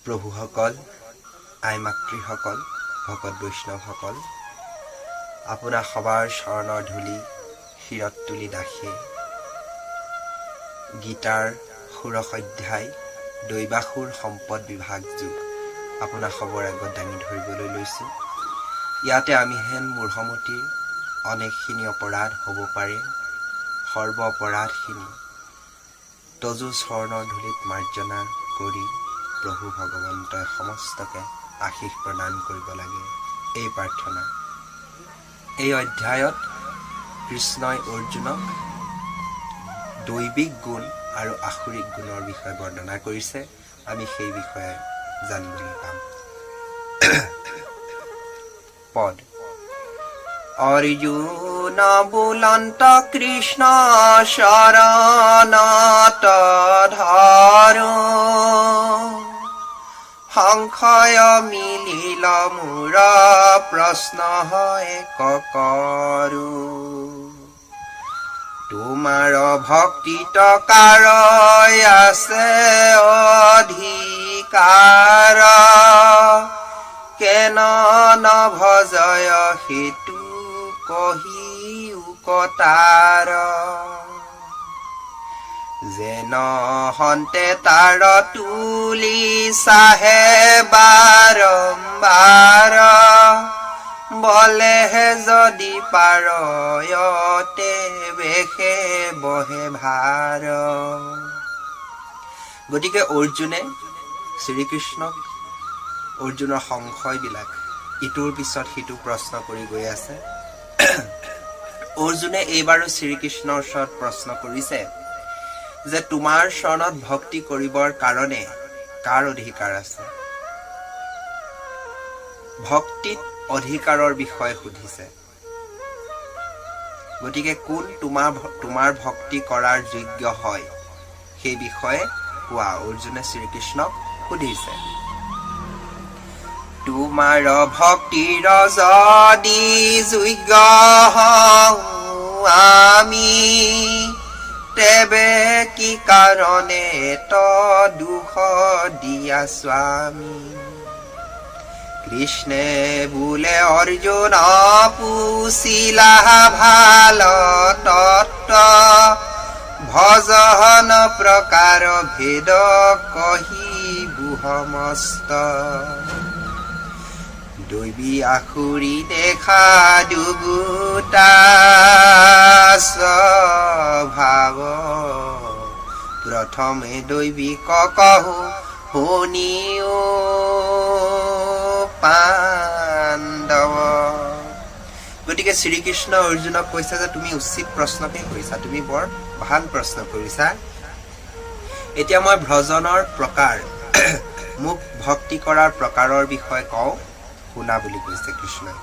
প্ৰভুসকল, আই মাতৃসকল, ভকত বৈষ্ণৱসকল, আপোনাৰ সবাৰ চৰণৰ ধূলি শিৰত তুলি দাসে গীতাৰ ষোড়শ অধ্যায় দৈবাসুৰ সম্পদ বিভাগ যোগ আপোনাৰ খবৰ আগত দাঙি ধৰিবলৈ লৈছোঁ। ইয়াতে আমি হেন মূঢ়মতীৰ অনেকখিনি অপৰাধ হ'ব পাৰে। সৰ্ব অপৰাধখিনি তজু চৰণৰ ধূলিত মাৰ্জনা কৰি প্ৰভু ভগৱন্তই সমস্তকে আশীষ প্ৰদান কৰিব লাগে, এই প্ৰাৰ্থনা। এই অধ্যায়ত কৃষ্ণই অৰ্জুনক দৈবিক গুণ আৰু আসুৰিক গুণৰ বিষয়ে বৰ্ণনা কৰিছে। আমি সেই বিষয়ে জানিবলৈ পাম। পদ অৰ্জুন বুলন্ত কৃষ্ণ শৰণত ধৰো, সংশয় মিলিল মোৰ প্ৰশ্ন এক কৰো। তোমাৰ ভক্তিত কাৰ আছে অধিকাৰ, কেন নভজয় সেইটো কহি উকতাৰ। যেন হন্তে তাৰ তুলি চাহে বাৰম্বাৰ, বলেহে যদি পাৰয়তে বেশে বহে ভাৰ। গতিকে অৰ্জুনে শ্ৰীকৃষ্ণক অৰ্জুনৰ সংশয়বিলাক ইটোৰ পিছত সিটো প্ৰশ্ন কৰি গৈ আছে। অৰ্জুনে এইবাৰো শ্ৰীকৃষ্ণৰ ওচৰত প্ৰশ্ন কৰিছে যে তোমাৰ চৰণত ভক্তি কৰিবৰ কাৰণে কাৰ অধিকাৰ আছে। ভক্তিত অধিকাৰৰ বিষয়ে সুধিছে। গতিকে কোন তোমাৰ ভক্তি কৰাৰ যোগ্য হয় সেই বিষয়ে কোৱা, অৰ্জুনে শ্ৰীকৃষ্ণক সুধিছে। তোমাৰ ভক্তিৰ যদি যোগ্য হওঁ আমি, তেবে কি কাৰণে ত দুখ দিয়া স্বামী। কৃষ্ণে বোলে অৰ্জুন পুছিলা ভাল তত্ত্ব, ভজন প্ৰকাৰ ভেদ কহিবু সমস্ত। দৈবী আসুৰি দেখা দুগুটা স্বভাৱ, প্ৰথমে দৈবিক কহো শুনিও পাণ্ডৱ। গতিকে শ্ৰীকৃষ্ণ অৰ্জুনক কৈছে যে তুমি উচিত প্ৰশ্নকে কৰিছা, তুমি বৰ ভাল প্ৰশ্ন কৰিছা। এতিয়া মই ভজনৰ প্ৰকাৰ, মোক ভক্তি কৰাৰ প্ৰকাৰৰ বিষয়ে কওঁ, শুনা বুলি কৈছে কৃষ্ণই।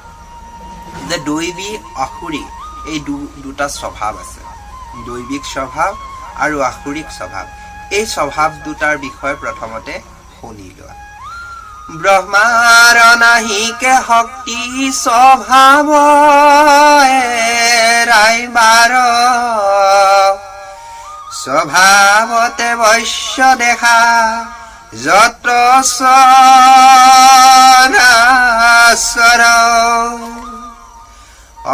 যে দৈবিক আসুৰি এই দুটা স্বভাৱ আছে, দৈবিক স্বভাৱ আৰু আসুৰিক স্বভাৱ। এই স্বভাৱ দুটাৰ বিষয়ে প্ৰথমতে শুনি লোৱা। ব্ৰহ্মাৰ নাহিকে শক্তি স্বভাৱ ৰাইবাৰ, স্বভাৱতে বৈশ্য দেখা যত চৰাচৰ।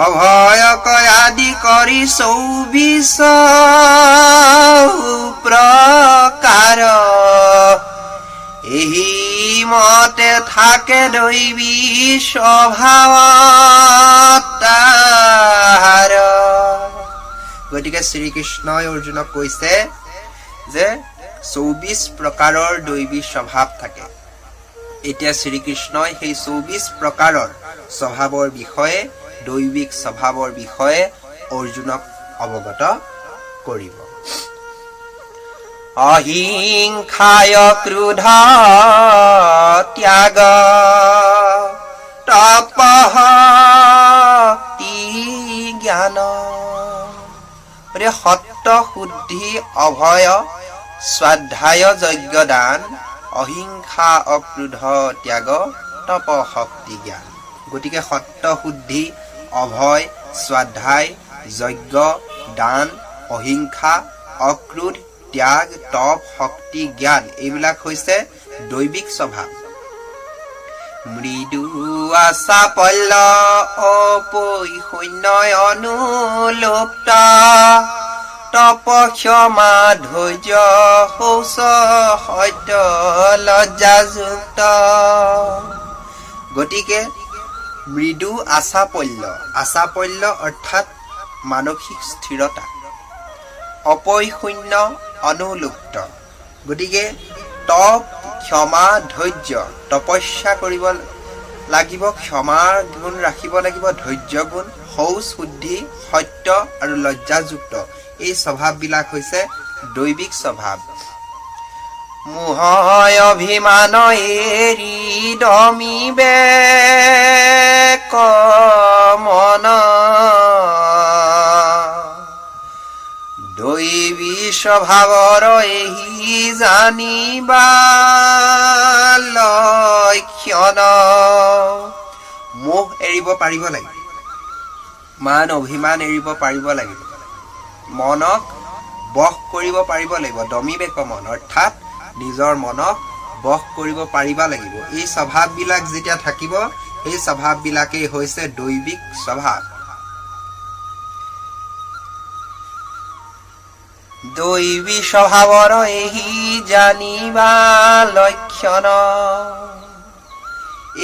অভয়ক আদি কৰি 24 প্ৰকাৰ, এই মতে থাকে দৈবী স্বভাৱ তাহাৰ। গতিকে শ্ৰীকৃষ্ণই অৰ্জুনক কৈছে যে 24 প্ৰকাৰৰ দৈবী স্বভাৱ থাকে। এতিয়া শ্ৰীকৃষ্ণই সেই 24 প্ৰকাৰৰ স্বভাৱৰ বিষয়ে, দৈবিক স্বভাৱৰ বিষয়ে অৰ্জুনক অৱগত কৰিব। অহিংসায় ক্ৰোধ ত্যাগ তপঃ জ্ঞান। সত্য শুদ্ধি অভয় স্বাধ্যায় যজ্ঞ দান, অহিংসা অক্ৰোধ ত্যাগ তপ শক্তি জ্ঞান। গতিকে সত্য শুদ্ধি অভয় স্বাধ্যায় যজ্ঞ দান অহিংসা অক্ৰোধ ত্যাগ তপ শক্তি জ্ঞান এইবিলাক হৈছে দৈবিক স্বভাৱ। মৃদু আশা পল্ল অপৈ শূন্যয় অনুলুপ্ত তপ ক্ষমা ধৈৰ্য শৌচ সত্য লজ্জাযুক্ত। গতিকে মৃদু আশাপল্য অৰ্থাৎ মানসিক স্থিৰতা, অপৈশূন্য অনুলুপ্ত। গতিকে তপ ক্ষমা ধৈৰ্য, তপস্যা কৰিব লাগিব, ক্ষমাৰ গুণ ৰাখিব লাগিব, ধৈৰ্য গুণ, শৌচ শুদ্ধি, সত্য আৰু লজ্জাযুক্ত। এই স্বভাৱবিলাক হৈছে দৈবিক স্বভাৱ। মোহয় অভিমান এৰি দমিবে মন দৈবী স্বভাৱৰ এহি জানিবা লক্ষণ। মোহ এৰিব পাৰিব লাগিব, মান অভিমান এৰিব পাৰিব লাগিব, মনক বশ কৰিব পাৰিব লাগিব। দমিবেক মন অৰ্থাৎ নিজৰ মনক বশ কৰিব পাৰিব লাগিব। এই স্বভাৱবিলাক যেতিয়া থাকিব, এই স্বভাৱবিলাকেই হৈছে দৈবিক স্বভাৱ। দৈবী স্বভাৱৰ এহি জানিবা লক্ষণ।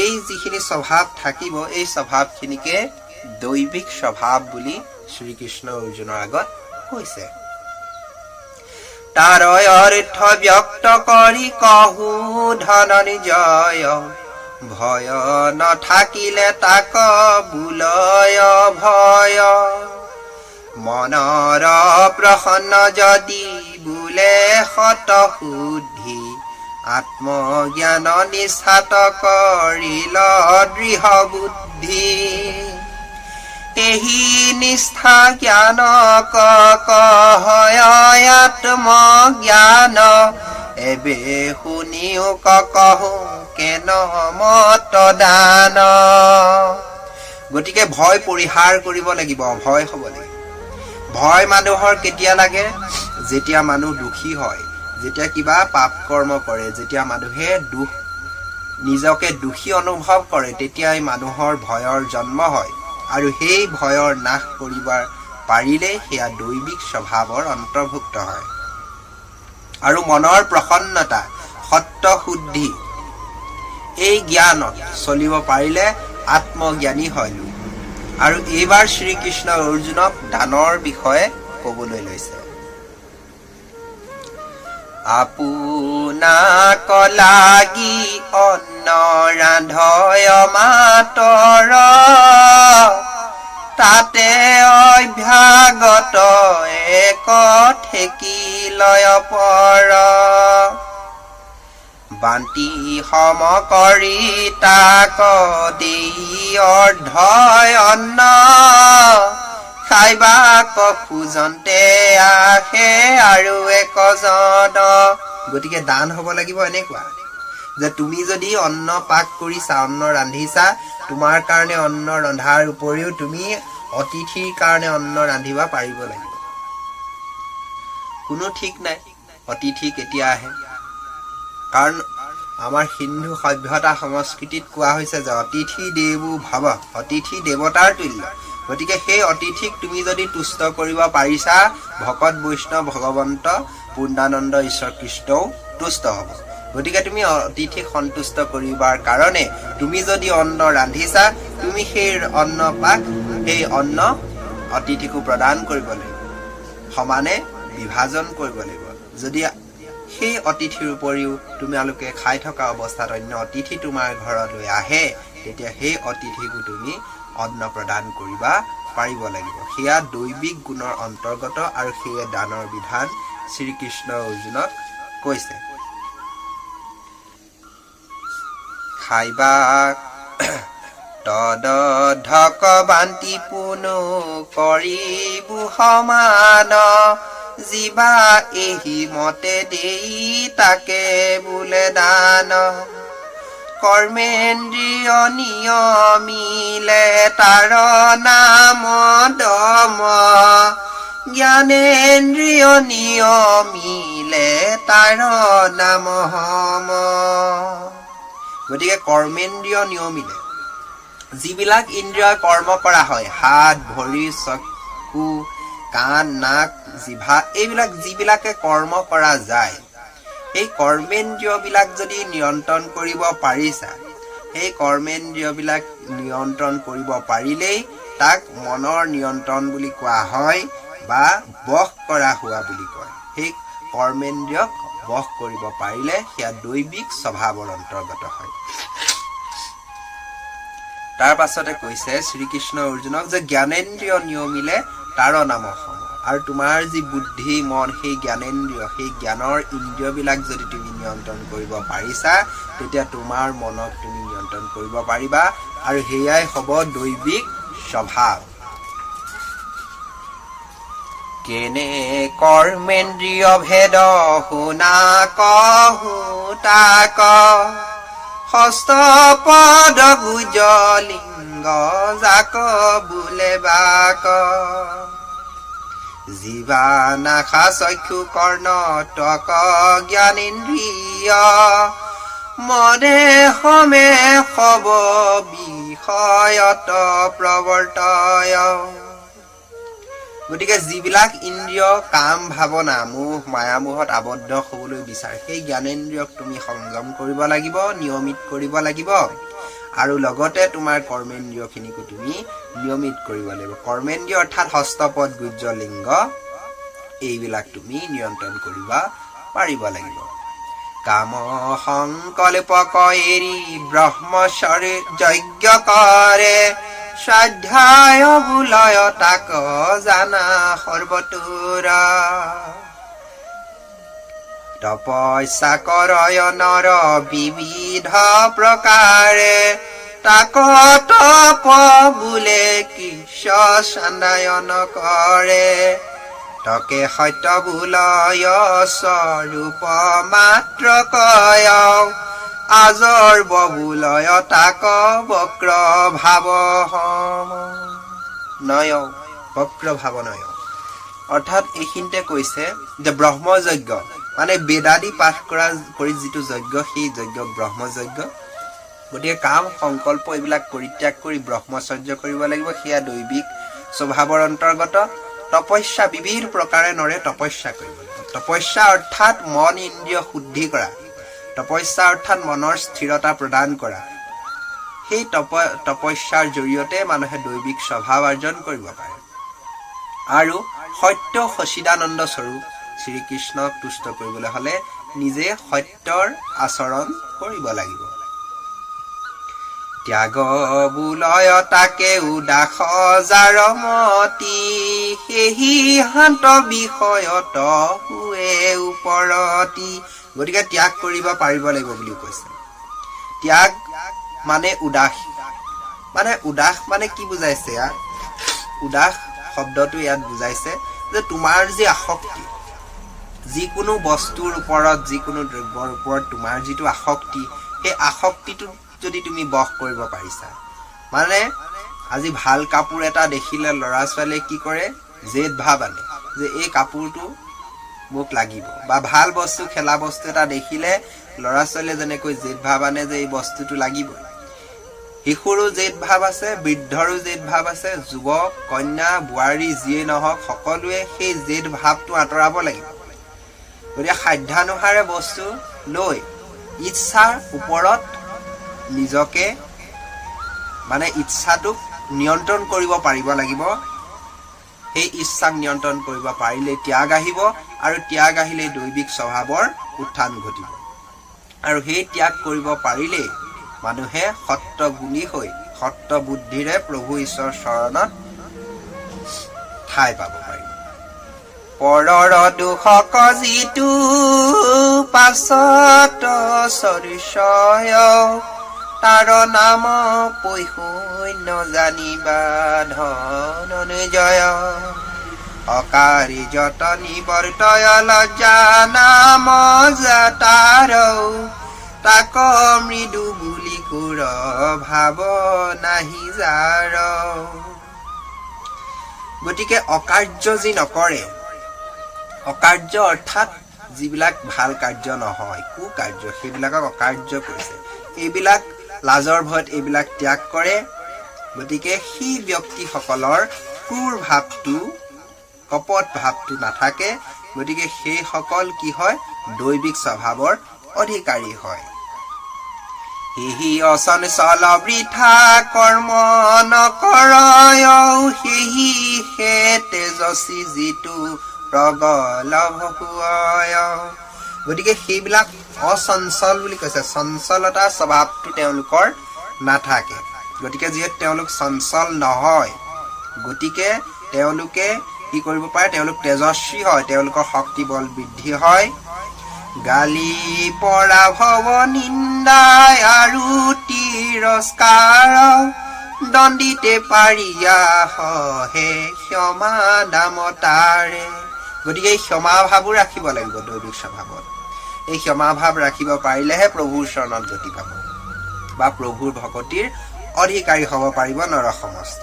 এই যিখিনি স্বভাৱ থাকিব, এই স্বভাৱখিনিকে দৈবিক স্বভাৱ বুলি শ্ৰীকৃষ্ণ অৰ্জুনৰ আগত কৈছে। তাৰ অৰ্থ ব্যক্ত কৰি কহু ধনঞ্জয় ভয় নাথাকিলে তাক বুলয় ভয়। মনৰ প্ৰসন্ন যদি বোলে সত শুদ্ধি আত্মজ্ঞান নিষ্ঠাত কৰিল দৃঢ় বুদ্ধি। এহি নিষ্ঠা জ্ঞান কহয় আত্মজ্ঞান এবে শুনিও কহো কেন মত দান। গতিকে ভয় পৰিহাৰ কৰিব লাগিব, অভয় হ'ব লাগিব। ভয় মানুহৰ কেতিয়া লাগে? যেতিয়া মানুহ দুখী হয়, যেতিয়া কিবা পাপ কৰ্ম কৰে, যেতিয়া মানুহে নিজকে দোষী অনুভৱ কৰে, তেতিয়াই মানুহৰ ভয়ৰ জন্ম হয়। আৰু সেই ভয়ৰ নাশ কৰিব পাৰিলে সেয়া দৈবিক স্বভাৱৰ অন্তৰ্ভুক্ত হয়। আৰু মনৰ প্ৰসন্নতা, সত্য শুদ্ধি, এই জ্ঞানত চলিব পাৰিলে আত্মজ্ঞানী হয় লোক। আৰু এইবাৰ শ্ৰীকৃষ্ণ অৰ্জুনক দানৰ বিষয়ে কবলৈ লৈছে। আপোনাক লাগি অন্ন ৰান্ধয় মাতৰ তাতে অভ্যাগত এক ঠেকি লয় পৰ। বান্তি সম কৰি তাক দেই অৰ্ধয় অন্ন খাইবা খোজন্তে আহে আৰু একজন। গতিকে দান হ'ব লাগিব এনেকুৱা যে তুমি যদি অন্ন পাক কৰিছা, অন্ন ৰান্ধিছা, তোমাৰ কাৰণে অন্ন ৰন্ধাৰ উপৰিও তুমি অতিথিৰ কাৰণে অন্ন ৰান্ধিব পাৰিব লাগিব। কোনো ঠিক নাই অতিথি কেতিয়া আহে, কাৰণ আমাৰ হিন্দু সভ্যতা সংস্কৃতিত কোৱা হৈছে যে অতিথি দেৱো ভৱ, অতিথি দেৱতাৰ তুল্য। গতিকে সেই অতিথিক তুমি যদি তুষ্ট কৰিব পাৰিছা, ভকত বৈষ্ণৱ ভগৱন্ত পূৰ্ণানন্দ ঈশ্বৰ কৃষ্ণও তুষ্ট হ'ব। গতিকে তুমি অতিথিক সন্তুষ্ট কৰিবৰ কাৰণে তুমি যদি অন্ন ৰান্ধিছা, তুমি সেই অন্ন পাক, সেই অন্ন অতিথিকো প্ৰদান কৰিব লাগিব, সমানে বিভাজন কৰিব লাগিব। যদি সেই অতিথিৰ উপৰিও তোমালোকে খাই থকা অৱস্থাত অন্য অতিথি তোমাৰ ঘৰলৈ আহে, তেতিয়া সেই অতিথিকো তুমি অন্ন প্ৰদান কৰিবা পাৰিব লাগিব। সেয়া দৈবিক গুণৰ অন্তৰ্গত আৰু সেয়ে দানৰ বিধান শ্ৰীকৃষ্ণ অৰ্জুনক কৈছে। খাইবা তদধক বান্তি পুনু কৰিবু সমান জীৱা এহি মতে দেই তাকে বোলে দান। কৰ্মেন্দ্ৰিয় নিয়মিলে তাৰ নাম দম জ্ঞানেন্দ্ৰিয় নিয়মিলে তাৰ নাম হম। গতিকে কৰ্মেন্দ্ৰিয় নিয়মিলে যিবিলাক ইন্দ্ৰিয় কৰ্ম কৰা হয়, হাত ভৰি চকু কাণ নাক জিভা, এইবিলাক যিবিলাকে কৰ্ম কৰা যায়, এই কৰ্মেন্দ্ৰিয়বিলাক যদি নিয়ন্ত্ৰণ কৰিব পাৰিছা, সেই কৰ্মেন্দ্ৰিয়বিলাক নিয়ন্ত্ৰণ কৰিব পাৰিলেই তাক মনৰ নিয়ন্ত্ৰণ বুলি কোৱা হয় বা বশ কৰা হোৱা বুলি কয়। সেই কৰ্মেন্দ্ৰিয়ক বশ কৰিব পাৰিলে সেয়া দৈবিক স্বভাৱৰ অন্তৰ্গত হয়। তাৰ পাছতে কৈছে শ্ৰীকৃষ্ণ অৰ্জুনক যে জ্ঞানেন্দ্ৰিয় নিয়মিলে তাৰ নাম হম। আৰু তোমাৰ যি বুদ্ধি মন, সেই জ্ঞানেন্দ্ৰিয়, সেই জ্ঞানৰ ইন্দ্ৰিয়বিলাক যদি তুমি নিয়ন্ত্ৰণ কৰিব পাৰিছা, তেতিয়া তোমাৰ মনক তুমি নিয়ন্ত্ৰণ কৰিব পাৰিবা, আৰু সেয়াই হ'ব দৈবিক স্বভাৱ। কেনে কৰ্মেন্দ্ৰিয় ভেদ শুনা কহো তাক, ষষ্ঠ পদ গুজ লিংগ যাক বোলে বাক। জিবা নাখা চক্ষু কৰ্ণ ত্বক জ্ঞানেন্দ্ৰিয়, মনে সমে সব বিষয়ত প্ৰৱৰ্তয়। গতিকে যিবিলাক ইন্দ্ৰিয় কাম ভাৱনা মোহ মায়ামোহত আবদ্ধ হ'বলৈ বিচাৰে, সেই জ্ঞানেন্দ্ৰিয়ক তুমি সংযম কৰিব লাগিব, নিয়মিত কৰিব লাগিব, আৰু লগতে তোমাৰ কৰ্মেন্দ্ৰিয়খিনিকো তুমি নিয়মিত কৰিব লাগিব। কৰ্মেন্দ্ৰিয় অৰ্থাৎ হস্তপদ গুজ্জ লিংগ, এইবিলাক তুমি নিয়ন্ত্ৰণ কৰিব পাৰিব লাগিব। কাম সংকল্পক এৰি ব্ৰহ্মচৰ্য যজ্ঞ কৰে, স্বাধ্যায় বুলয় তাক জানা সৰ্বতোৰ। তপস্যা কৰয় নৰ বিবিধ প্ৰকাৰে, তাক তপ বোলে কৃষ্ণ চান্দায়ন কৰে। তকে সত্য বুলয় স্বৰূপ মাত্ৰ কয়, আজৰ ববুলয় তাক বক্ৰ ভাৱ নয়। বক্ৰ ভাৱ নয় অৰ্থাৎ এইখিনিতে কৈছে যে ব্ৰহ্মযজ্ঞ মানে বেদাদি পাঠ কৰি যিটো যজ্ঞ, সেই যজ্ঞ ব্ৰহ্মযজ্ঞ। গতিকে কাম সংকল্প এইবিলাক পৰিত্যাগ কৰি ব্ৰহ্মচৰ্য কৰিব লাগিব, সেয়া দৈবিক স্বভাৱৰ অন্তৰ্গত। তপস্যা বিবিধ প্ৰকাৰে নৰে তপস্যা কৰিব লাগিব। তপস্যা অৰ্থাৎ মন ইন্দ্ৰিয় শুদ্ধি কৰা, তপস্যা অৰ্থাৎ মনৰ স্থিৰতা প্ৰদান কৰা। সেই তপস্যাৰ জৰিয়তে মানুহে দৈবিক স্বভাৱ অৰ্জন কৰিব পাৰে। আৰু সত্য সচিদানন্দ স্বৰূপ শ্ৰীকৃষ্ণক তুষ্ট কৰিবলৈ হলে নিজে সত্যৰ আচৰণ কৰিব লাগিব। ত্যাগ বুলয় তাকে উদাস যাৰ মতি, সেহি শান্ত বিষয়ত হুৱে ওপৰতি। গতিকে ত্যাগ কৰিব পাৰিব লাগিব বুলি কৈছে। ত্যাগ মানে উদাস, উদাস মানে কি বুজাইছে ইয়াত? উদাস শব্দটো ইয়াত বুজাইছে যে তোমাৰ যি আসক্তি, যিকোনো বস্তুৰ ওপৰত, যিকোনো দ্ৰব্যৰ ওপৰত তোমাৰ যিটো আসক্তি, সেই আসক্তিটো যদি তুমি বশ কৰিব পাৰিছা, মানে আজি ভাল কাপোৰ এটা দেখিলে ল'ৰা ছোৱালীয়ে কি কৰে, জেদ ভাৱ আনে যে এই কাপোৰটো মোক লাগিব, বা ভাল বস্তু খেলা বস্তু এটা দেখিলে ল'ৰা ছোৱালীয়ে যেনেকৈ জেদ ভাৱ আনে যে এই বস্তুটো লাগিবই। শিশুৰো জেদ ভাৱ আছে, বৃদ্ধৰো জেদ ভাৱ আছে, যুৱক কন্যা বোৱাৰী যিয়ে নহওক সকলোৱে সেই জেদ ভাৱটো আঁতৰাব লাগিব। গতিকে সাধ্যানুসাৰে বস্তু লৈ ইচ্ছাৰ ওপৰত নিজকে মানে ইচ্ছাটোক নিয়ন্ত্ৰণ কৰিব পাৰিব লাগিব। সেই ইচ্ছাক নিয়ন্ত্ৰণ কৰিব পাৰিলে ত্যাগ আহিব, আৰু ত্যাগ আহিলে দৈবিক স্বভাৱৰ উত্থান ঘটিব। আৰু সেই ত্যাগ কৰিব পাৰিলেই মানুহে সত্য গুণী হৈ সত্য বুদ্ধিৰে প্ৰভু ঈশ্বৰৰ চৰণত ঠাই পাব পাৰিব। পৰৰ দুখক যিটো পাছত চৰিষয়, তাৰ নাম পৈশূন্য জানিবা ধনঞ্জয়। অকাৰী যত নিবৰ্তয় লজ্জা নাম যাতাৰ, তাক মৃদু বুলি কুৰ ভাৱ নাহি যাৰ। গতিকে অকাৰ্য যি নকৰে, অকাৰ্য অৰ্থাৎ যিবিলাক ভাল কাৰ্য নহয়, কুকাৰ্য, সেইবিলাকক অকাৰ্য কৰিছে। এইবিলাক লাজৰ ভয়ত এইবিলাক ত্যাগ কৰে। গতিকে সেই ব্যক্তিসকলৰ ক্ৰূৰ ভাৱটো, কপট ভাৱটো নাথাকে। গতিকে সেইসকল কি হয়? দৈবিক স্বভাৱৰ অধিকাৰী হয়। সেহি অচঞ্চল বৃথা কৰ্ম নকৰয়, সেহি হে তেজস্বী যিটো প্ৰগলভ হয়। গতিকে সেইবিলাক অচঞ্চল বুলি কৈছে, চঞ্চলতা স্বভাৱটো তেওঁলোকৰ নাথাকে। গতিকে যিহেতু তেওঁলোক চঞ্চল নহয়, গতিকে তেওঁলোকে কি কৰিব পাৰে? তেওঁলোক তেজস্বী হয়, তেওঁলোকৰ শক্তি বল বৃদ্ধি হয়। গালি পৰাভৱ নিন্দাই আৰু তিৰস্কাৰ, দণ্ডিতে পাৰিয়া হে ক্ষমা দামতাৰে। গতিকে এই ক্ষমা ভাৱো ৰাখিব লাগিব দৈবিক স্বভাৱত। এই ক্ষমা ভাৱ ৰাখিব পাৰিলেহে প্ৰভুৰ চৰণত গতি পাব বা প্ৰভুৰ ভকতিৰ অধিকাৰী হ'ব পাৰিব নৰসমস্ত।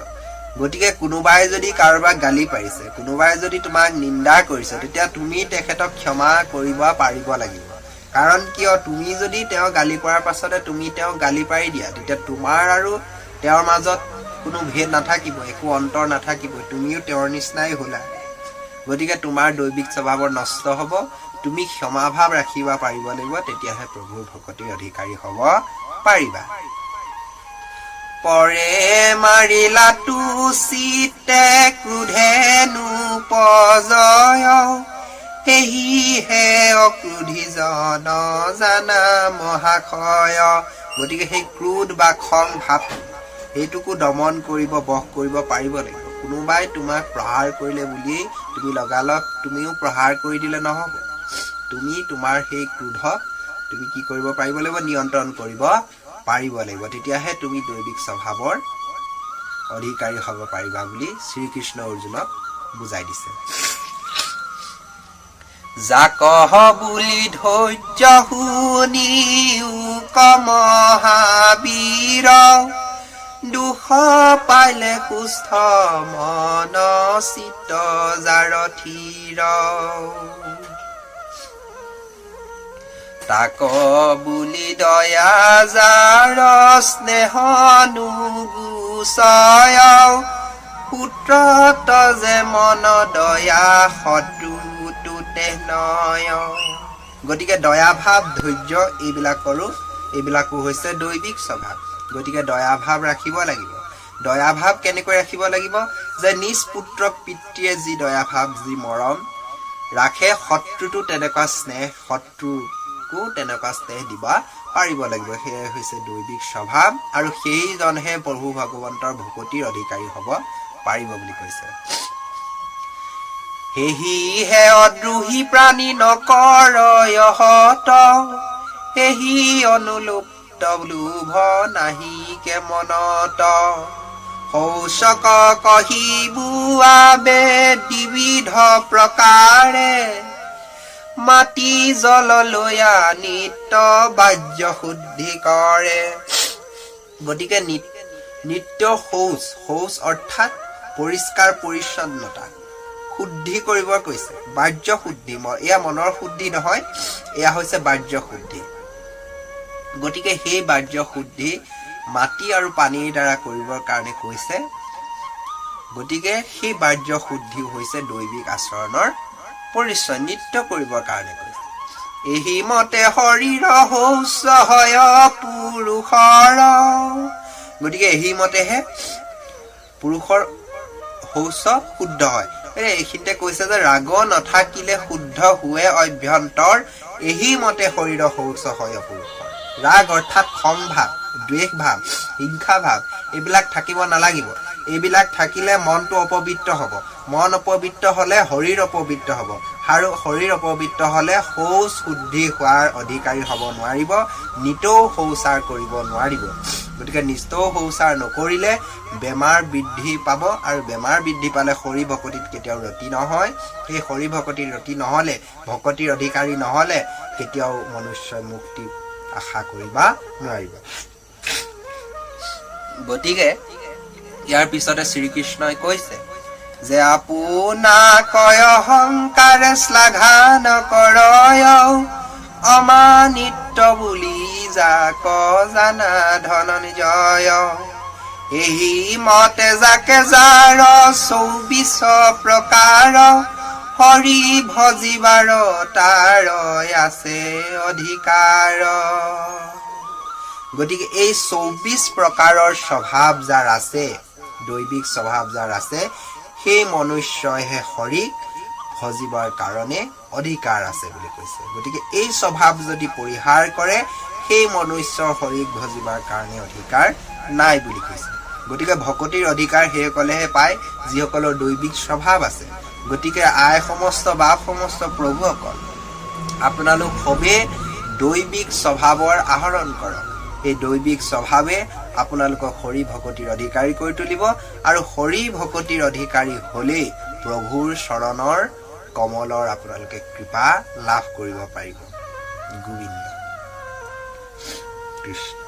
গতিকে কোনোবাই যদি কাৰোবাক গালি পাৰিছে, কোনোবাই যদি তোমাক নিন্দা কৰিছে, তেতিয়া তুমি তেখেতক ক্ষমা কৰিব পাৰিব লাগিব। কাৰণ কিয়? তুমি যদি তেওঁ গালি পৰাৰ পাছতে তুমি তেওঁক গালি পাৰি দিয়া, তেতিয়া তোমাৰ আৰু তেওঁৰ মাজত কোনো ভেদ নাথাকিব, একো অন্তৰ নাথাকিব, তুমিও তেওঁৰ নিচিনাই হ'লা। গতিকে তোমাৰ দৈবিক স্বভাৱৰ নষ্ট হ'ব। তুমি ক্ষমা ভাৱ ৰাখিব পাৰিব লাগিব, তেতিয়াহে প্ৰভুৰ ভকতিৰ অধিকাৰী হ'ব পাৰিবা। পৰে মাৰিলাটো চিতে ক্ৰোধেনু পজয়, সেহিহে অক্ৰোধী জন জানা মহাশয়। গতিকে সেই ক্ৰোধ বা খং ভাৱ সেইটোকো দমন কৰিব, বশ কৰিব পাৰিব লাগিব। কোনোবাই তোমাক প্ৰহাৰ কৰিলে বুলি তুমি লগালগ তুমিও প্ৰহাৰ কৰি দিলে নহ'ব। তুমি তোমাৰ সেই ক্ৰোধক তুমি কি কৰিব পাৰিব লাগিব? নিয়ন্ত্ৰণ কৰিব পাৰিব লাগিব। তেতিয়াহে তুমি দৈবিক স্বভাৱৰ অধিকাৰী হ'ব পাৰিবা বুলি শ্ৰীকৃষ্ণ অৰ্জুনক বুজাই দিছে। জাকহ বুলি ধৈৰ্য শুনিও মহাবীৰ, দুখ পাইলে সুস্থ মন চিত্ত যাৰ থিৰ। তাক বুলি দয়া যাৰ স্নেহনুগুচয়, পুত্ৰ তজে মন দয়া শত্ৰু তুতে নয়। গতিকে দয়া ভাৱ, ধৈৰ্য এইবিলাকো হৈছে দৈবিক স্বভাৱ। গতিকে দয়া ভাৱ ৰাখিব লাগিব। দয়া ভাৱ কেনেকৈ ৰাখিব লাগিব? যে নিজ পুত্ৰক পিতৃয়ে যি দয়া ভাৱ, যি মৰম ৰাখে, শত্ৰুটো তেনেকুৱা স্নেহ, শত্ৰুকো তেনেকুৱা স্নেহ দিব পাৰিব লাগিব। সেয়াই হৈছে দৈবিক স্বভাৱ, আৰু সেইজনহে প্ৰভু ভগৱন্তৰ ভকতিৰ অধিকাৰী হ'ব পাৰিব বুলি কৈছে। সেহিহে অদ্ৰোহী প্ৰাণী নকৰয় হত, সেহি অনুলুপ্ত লোভ নাহিকে মনত। শৌচক কহিবুৱা দ্বিবিধ প্ৰকাৰে, মাটি জল লয়া নিত্য বাহ্য শুদ্ধি কৰে। গতিকে নিত্য শৌচ অৰ্থাৎ পৰিষ্কাৰ পৰিচ্ছন্নতা শুদ্ধি কৰিব কৈছে। বাহ্য শুদ্ধি, এয়া মনৰ শুদ্ধি নহয়, এয়া হৈছে বাহ্য শুদ্ধি। গতিকে সেই বাহ্য শুদ্ধি মাটি আৰু পানীৰ দ্বাৰা কৰিবৰ কাৰণে কৈছে। গতিকে সেই বাহ্য শুদ্ধি হৈছে দৈবিক আচৰণৰ পৰিচয়, নিত্য কৰিবৰ কাৰণে কৈছে। এহি মতে শৰীৰ শৌচ হয় পুৰুষৰ। গতিকে এহি মতেহে পুৰুষৰ শৌচ শুদ্ধ হয়। এইখিনিতে কৈছে যে ৰাগ নাথাকিলে শুদ্ধ हुए অভ্যন্তৰ, এহি মতে শৰীৰ শৌচ হয় পুৰুষৰ। ৰাগ অৰ্থাৎ খং ভাৱ, দ্বেষ ভাৱ, হিংসা ভাৱ এইবিলাক থাকিব নালাগিব। এইবিলাক থাকিলে মনটো অপবিত্ৰ হ'ব। মন অপবিত্ৰ হ'লে শৰীৰ অপবিত্ৰ হ'ব, আৰু শৰীৰ অপবিত্ৰ হ'লে শৌচ শুদ্ধি হোৱাৰ অধিকাৰী হ'ব নোৱাৰিব, নিতৌ শৌচাৰ কৰিব নোৱাৰিব। গতিকে নিতৌ শৌচাৰ নকৰিলে বেমাৰ বৃদ্ধি পাব, আৰু বেমাৰ বৃদ্ধি পালে হৰি ভকতিত কেতিয়াও ৰতি নহয়। সেই হৰি ভকতিৰ ৰতি নহ'লে, ভকতিৰ অধিকাৰী নহ'লে কেতিয়াও মনুষ্যই মুক্তি আশা কৰিব নোৱাৰিব। গতিকে ইয়াৰ পিছতে শ্ৰীকৃষ্ণই কৈছে যে আপোনাক অহংকাৰে শ্লাঘা নকৰয়, অমানিত্য বুলি যাক জানা ধনঞ্জয়। এহি মতে যাকে যাৰ 24 প্ৰকাৰ, হৰি ভজিবাৰ তাৰ আছে অধিকাৰ। গতিকে এই 24 প্ৰকাৰৰ স্বভাৱ যাৰ আছে, দৈবিক স্বভাৱ যাৰ আছে, সেই মনুষ্যইহে হৰিক ভজিবৰ কাৰণে অধিকাৰ আছে বুলি কৈছে। গতিকে এই স্বভাৱ যদি পৰিহাৰ কৰে, সেই মনুষ্যৰ হৰিক ভজিবৰ কাৰণে অধিকাৰ নাই বুলি কৈছে। গতিকে ভকতিৰ অধিকাৰ সেইসকলেহে পায় যিসকলৰ দৈবিক স্বভাৱ আছে। গতিকে আই সমস্ত বাপ সমস্ত প্ৰভুসকল, আপোনালোক সবে দৈবিক স্বভাৱৰ আহৰণ কৰক। এই দৈবিক স্বভাৱে আপোনালোকক হৰি ভকতিৰ অধিকাৰী কৰি তুলিব, আৰু হৰি ভকতিৰ অধিকাৰী হলেই প্ৰভুৰ চৰণৰ কমলৰ আপোনালোকে কৃপা লাভ কৰিব পাৰিব। গোবিন্দ কৃষ্ণ।